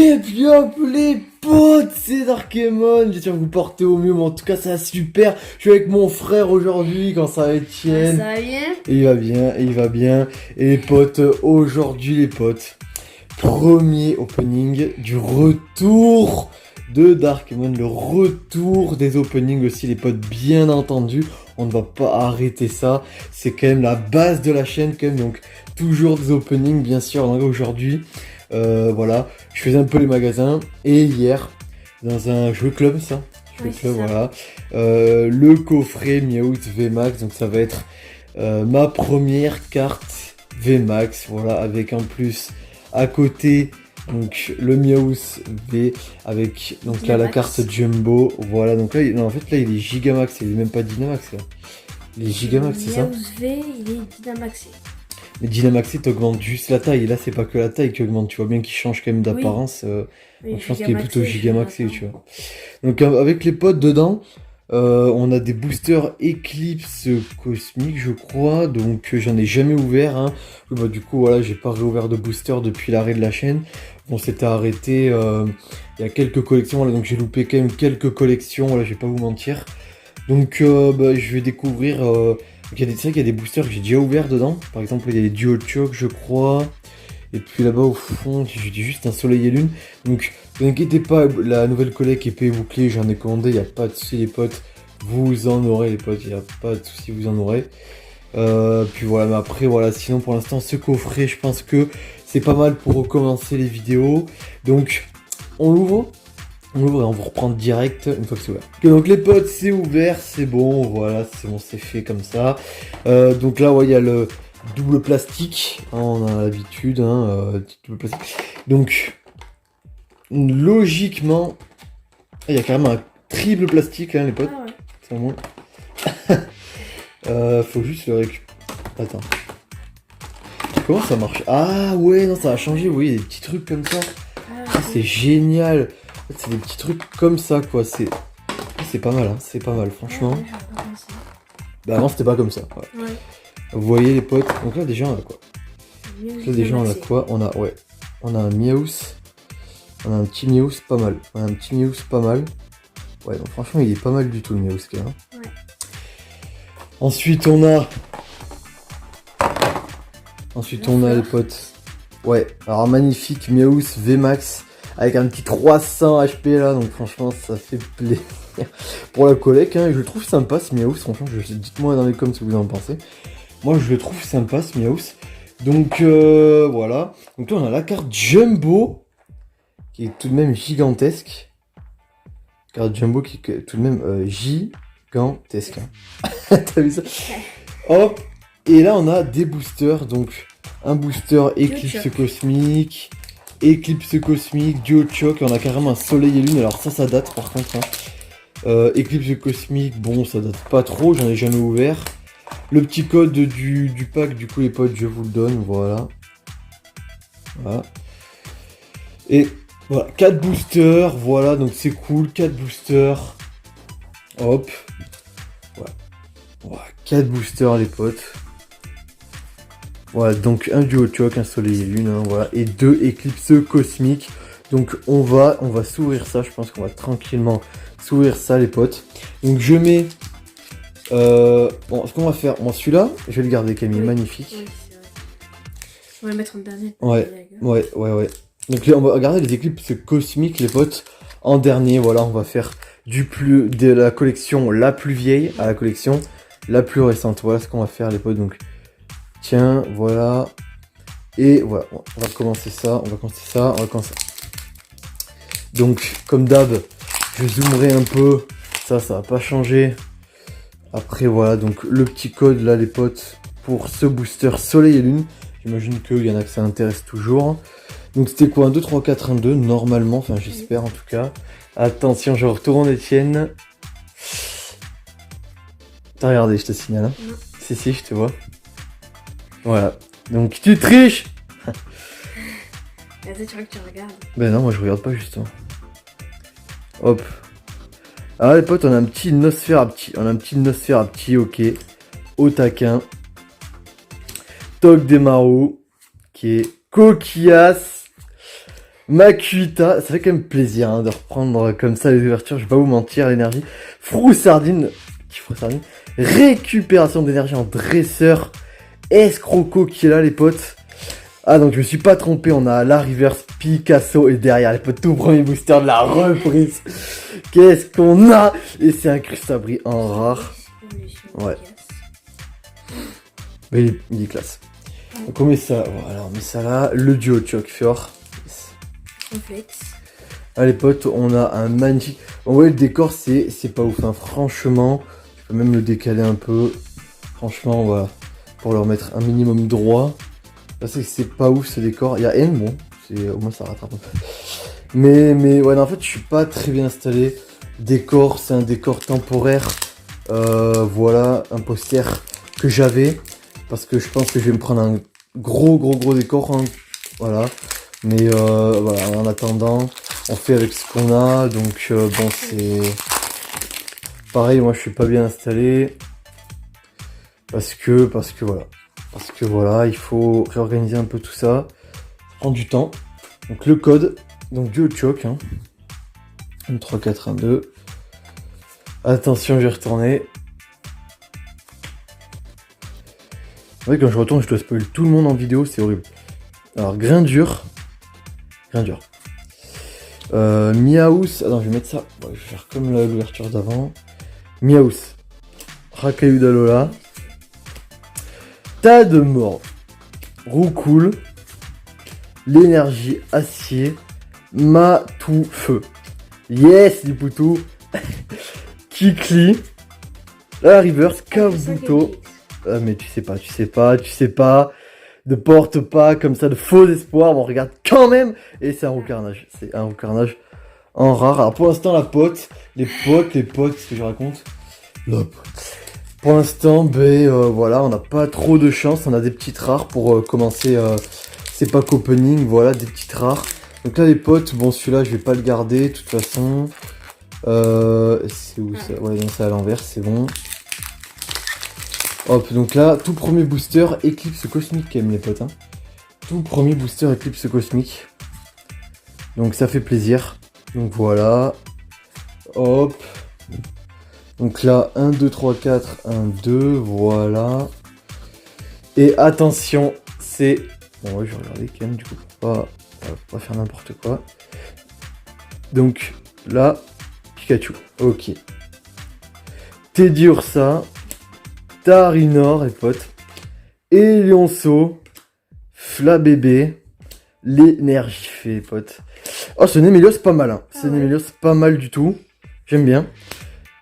Et bien les potes, c'est Darkemon, j'espère que vous portez au mieux, mais en tout cas ça va super. Je suis avec mon frère aujourd'hui, quand ça va Etienne. Ça va bien? Et il va bien, et il va bien. Et les potes, aujourd'hui les potes, premier opening du retour de Darkemon, le retour des openings aussi les potes, bien entendu. On ne va pas arrêter ça, c'est quand même la base de la chaîne quand même, donc toujours des openings bien sûr. Donc aujourd'hui, voilà, je faisais un peu les magasins, et hier, dans un jeu club ça, Oui, club, ça. voilà, le coffret Meowth VMAX, donc ça va être ma première carte VMAX, voilà, avec en plus à côté donc le Meowth V avec donc là la carte Jumbo, voilà, donc là non, en fait là il est Gigamax, il est même pas Dynamax là. Il est Gigamax, c'est ça? Meowth V, il est Dynamaxé. Mais Dynamaxé t'augmente juste la taille, et là c'est pas que la taille qui augmente, tu vois bien qu'il change quand même d'apparence, Oui, donc je pense qu'il est plutôt Gigamaxé, Gigamaxé, tu vois. Donc avec les potes dedans, on a des boosters Eclipse Cosmique, je crois, donc j'en ai jamais ouvert, hein. Bah, du coup, voilà, j'ai pas réouvert de booster depuis l'arrêt de la chaîne. On s'était arrêté il y a quelques collections, voilà, donc j'ai loupé quand même quelques collections, voilà, je vais pas vous mentir. Donc bah, je vais découvrir, c'est vrai qu'il y a des boosters que j'ai déjà ouverts dedans, par exemple il y a des Duo Choke, je crois. Et puis là-bas au fond, j'ai juste un soleil et lune. Donc ne vous inquiétez pas, la nouvelle collecte épée et bouclier, j'en ai commandé, il n'y a pas de souci les potes. Vous en aurez les potes, il n'y a pas de souci, vous en aurez. Puis voilà, mais après voilà, sinon pour l'instant ce coffret, je pense que c'est pas mal pour recommencer les vidéos. Donc on l'ouvre. On l'ouvre et on vous reprend direct une fois que c'est ouvert. Ok, donc les potes, c'est ouvert, c'est bon, voilà, c'est bon, c'est fait comme ça. Donc là, ouais, il y a le double plastique, hein, on a l'habitude, hein, double plastique. Donc, logiquement, il y a carrément un triple plastique, hein, les potes. Ah ouais. C'est au moins. Faut juste le récupérer. Attends. Comment ça marche? Ah ouais, non, ça a changé, vous voyez, des petits trucs comme ça. Ah, c'est génial. C'est des petits trucs comme ça, quoi. C'est pas mal, hein. C'est pas mal, franchement. Ouais, Bah avant, c'était pas comme ça. Ouais. ouais. Vous voyez les potes. Donc là, déjà, on a quoi? Meowth Là, déjà, on a Dynamaxé. quoi? On a, ouais. On a un Meowth. On a un petit Meowth, pas mal. On a un petit Meowth, pas mal. Ouais, donc franchement, il est pas mal du tout, le Meowth, quand même. Ouais. Ensuite, on a... les potes. Ouais, alors magnifique Meowth VMAX avec un petit 300 HP là, donc franchement ça fait plaisir pour la collecte, hein. Je le trouve sympa ce Meowth, franchement, dites-moi dans les commentaires ce que vous en pensez. Moi je le trouve sympa ce Meowth. Donc voilà, donc là on a la carte Jumbo qui est tout de même gigantesque. Carte Jumbo qui est tout de même gigantesque, hein. T'as vu ça? Hop, et là on a des boosters, donc un booster Eclipse Cosmique, Duo Choke, on a carrément un soleil et lune, alors ça date par contre, hein. Eclipse Cosmique, bon ça date pas trop, j'en ai jamais ouvert. Le petit code du pack, du coup les potes, je vous le donne, voilà. Voilà. Et voilà, 4 boosters, voilà, donc c'est cool, 4 boosters. Hop. Voilà, 4 boosters les potes. Voilà, donc un Duo Choke, un soleil et lune, hein, voilà, et 2 éclipses cosmiques. Donc on va s'ouvrir ça, je pense qu'on va tranquillement s'ouvrir ça les potes. Donc je mets... bon, ce qu'on va faire, bon celui-là, je vais le garder Camille, magnifique. Oui, c'est vrai. On va le mettre en dernier. Ouais. Donc là, on va regarder les éclipses cosmiques les potes en dernier, voilà, on va faire de la collection la plus vieille à la collection la plus récente. Voilà ce qu'on va faire les potes, donc... Tiens, voilà. Et voilà, on va commencer ça, Donc, comme d'hab, je zoomerai un peu. Ça va pas changer. Après, voilà, donc le petit code là, les potes, pour ce booster Soleil et Lune. J'imagine qu'il y en a que ça intéresse toujours. Donc, c'était quoi? Un 2, 3, 4, 1, 2, normalement. Enfin, j'espère en tout cas. Attention, je retourne Etienne. T'as regardé, je te signale. Hein. Si, je te vois. Voilà, donc tu triches. Vas-y, tu vois que tu regardes. Ben non, moi je regarde pas justement. Hop. Alors les potes, on a un petit Nosferapti, ok. Au taquin. Togdemaru, qui est coquillasse. Makuita, ça fait quand même plaisir hein, de reprendre comme ça les ouvertures, je vais pas vous mentir, l'énergie. Froussardine, récupération d'énergie en dresseur. Escroco qui est là les potes. Ah donc je me suis pas trompé, on a la reverse Picasso et derrière les potes tout premier booster de la reprise. Qu'est-ce qu'on a? Et c'est un Crustabri en rare. Ouais. Mais il est classe. Donc on met ça, voilà, on met ça là. Le duo Chokfior. Complexe. Ah les potes, on a un magnifique. En vrai le décor c'est pas ouf, hein. Franchement. Je peux même le décaler un peu. Franchement voilà. Pour leur mettre un minimum droit. Là c'est pas ouf ce décor. Il y a N, bon. Au moins ça rattrape un peu. Mais ouais non, en fait je suis pas très bien installé. Décor, c'est un décor temporaire. Voilà, un poster que j'avais. Parce que je pense que je vais me prendre un gros décor. Hein. Voilà. Mais voilà, en attendant, on fait avec ce qu'on a. Donc bon, c'est pareil, moi je suis pas bien installé. Parce que voilà. Parce que voilà, il faut réorganiser un peu tout ça. Prendre du temps. Donc le code, donc duo choc. Hein. 1, 3, 4, 1, 2. Attention, je vais retourner. C'est vrai que quand je retourne, je dois spoiler tout le monde en vidéo, c'est horrible. Alors, grain dur. Miaous. Attends, je vais mettre ça. Bon, je vais faire comme l'ouverture d'avant. Miaous. Rakayudalola. Tas de morts. Roucoule. L'énergie acier. Matou feu. Yes, du poutou. Kikli. La reverse. Kabuto. Ah, mais tu sais pas. Ne porte pas comme ça de faux espoirs. On regarde quand même. Et c'est un roucarnage. C'est un roucarnage en rare. Alors pour l'instant, les potes, ce que je raconte. La pote. Pour l'instant, voilà, on n'a pas trop de chance. On a des petites rares pour commencer. C'est pas opening, voilà, des petites rares. Donc là, les potes, bon, celui-là, je vais pas le garder. De toute façon. C'est où ça? Ouais, non, c'est à l'envers, c'est bon. Hop, donc là, tout premier booster Eclipse Cosmique quand même les potes. Hein. Tout premier booster Eclipse Cosmique. Donc ça fait plaisir. Donc voilà. Hop. Donc là, 1, 2, 3, 4, 1, 2, voilà. Et attention, c'est... Bon ouais, je vais regarder quand même du coup pour pas faire n'importe quoi. Donc là, Pikachu. Ok. Teddy Ursa. Tarinor, les potes. Elionceau. Flabébé. L'énergie fait, les potes. Oh, ce Némélios, pas mal. Hein. Ce Némélios, pas mal du tout. J'aime bien.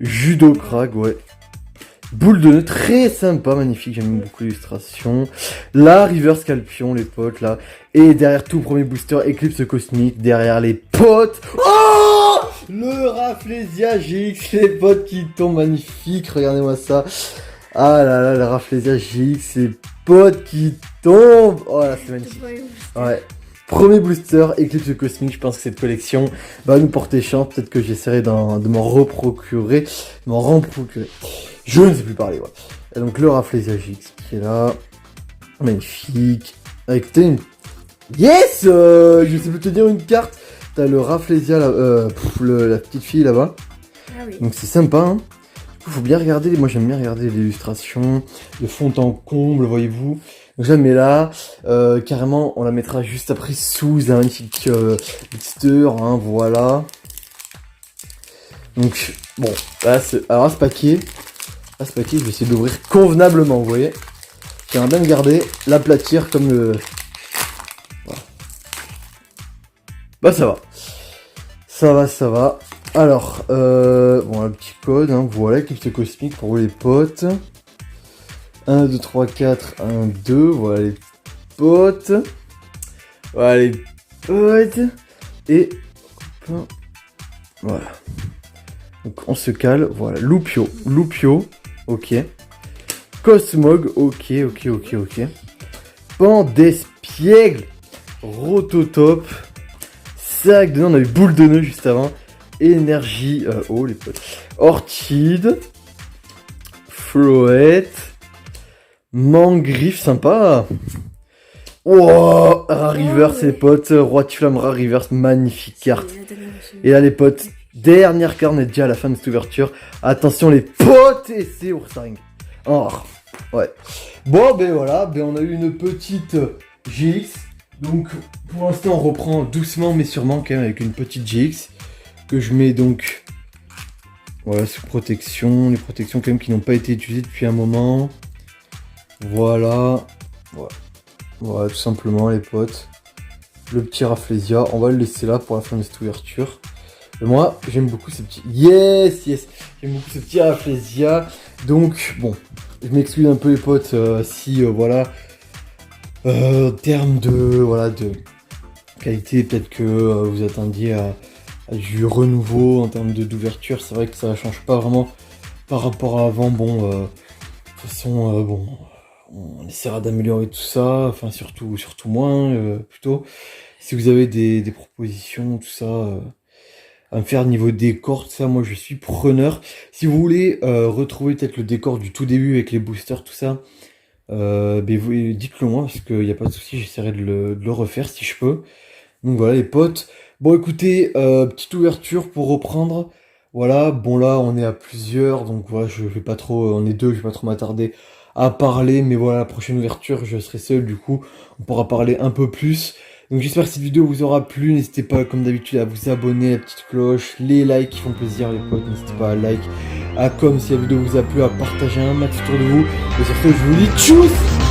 Judocrag, ouais. Boule de nœud, très sympa, magnifique. J'aime beaucoup l'illustration. La River Scalpion, les potes, là. Et derrière tout premier booster, Eclipse Cosmique. Derrière les potes. Oh, le Rafflesia GX, les potes qui tombent, magnifique. Regardez-moi ça. Ah là là, le Rafflesia GX, les potes qui tombent. Oh là, c'est magnifique. Ouais. Premier booster, Eclipse Cosmique, je pense que cette collection va nous porter chance. Peut-être que j'essaierai de m'en reprocurer. Je ne sais plus parler, ouais. Et donc le Rafflesia GX qui est là. Magnifique. Avec une... Yes, je sais plus te dire une carte. T'as le Rafflesia, la petite fille là-bas. Ah oui. Donc c'est sympa, hein. Du coup, faut bien regarder. Moi, j'aime bien regarder l'illustration. De fond en comble, voyez-vous. Donc je la mets là. Carrément, on la mettra juste après sous un magnifique booster, hein, voilà. Donc, bon, là, alors ce paquet, je vais essayer d'ouvrir convenablement, vous voyez. J'aimerais bien garder, l'aplatir comme le... Voilà. Bah ça va. Ça va. Alors, bon, un petit code, hein, voilà, Eclipse Cosmique pour vous les potes. 1, 2, 3, 4, 1, 2, voilà les potes. Voilà les potes. Et, hop, voilà. Donc on se cale, voilà, Loupio, ok. Cosmog, ok. Pandespiègle, Rototop, Sac de nœud, on a eu Boule de nœud juste avant. Énergie, oh les potes. Orchide, Floette, Mangriffe, sympa. Wow, Rare Reverse, ouais. les potes. Roi de Flamme, Rare Reverse, magnifique carte. C'est la dernière version. Et là, les potes, dernière carte, on est déjà à la fin de cette ouverture. Attention, les potes, et c'est Ursaring. Oh, ouais. Bon, ben voilà, ben on a eu une petite GX. Donc, pour l'instant, on reprend doucement, mais sûrement, quand même, avec une petite GX. Que je mets donc. Voilà, sous protection. Les protections, quand même, qui n'ont pas été utilisées depuis un moment. Voilà. Voilà, tout simplement, les potes. Le petit Rafflesia, on va le laisser là pour la fin de cette ouverture. Et moi, j'aime beaucoup ce petit... Yes. J'aime beaucoup ce petit Rafflesia. Donc, bon, je m'excuse un peu les potes si, voilà, en termes de qualité, peut-être que vous attendiez à du renouveau en termes d'ouverture. C'est vrai que ça change pas vraiment par rapport à avant. Bon, de toute façon, bon... On essaiera d'améliorer tout ça, enfin surtout moins plutôt. Si vous avez des propositions, tout ça, à me faire niveau décor, tout ça, moi je suis preneur. Si vous voulez retrouver peut-être le décor du tout début avec les boosters, tout ça, ben vous dites-le moi parce qu'il n'y a pas de souci, j'essaierai de le refaire si je peux. Donc voilà les potes. Bon écoutez, petite ouverture pour reprendre. Voilà, bon là on est à plusieurs, donc voilà, je vais pas trop, on est deux, je vais pas trop m'attarder à parler, mais voilà, la prochaine ouverture, je serai seul, du coup, on pourra parler un peu plus. Donc j'espère que cette vidéo vous aura plu, n'hésitez pas comme d'habitude à vous abonner, la petite cloche, les likes qui font plaisir les potes, n'hésitez pas à like, à comme si la vidéo vous a plu, à partager un max autour de vous. Et sur ce, je vous dis tchuss.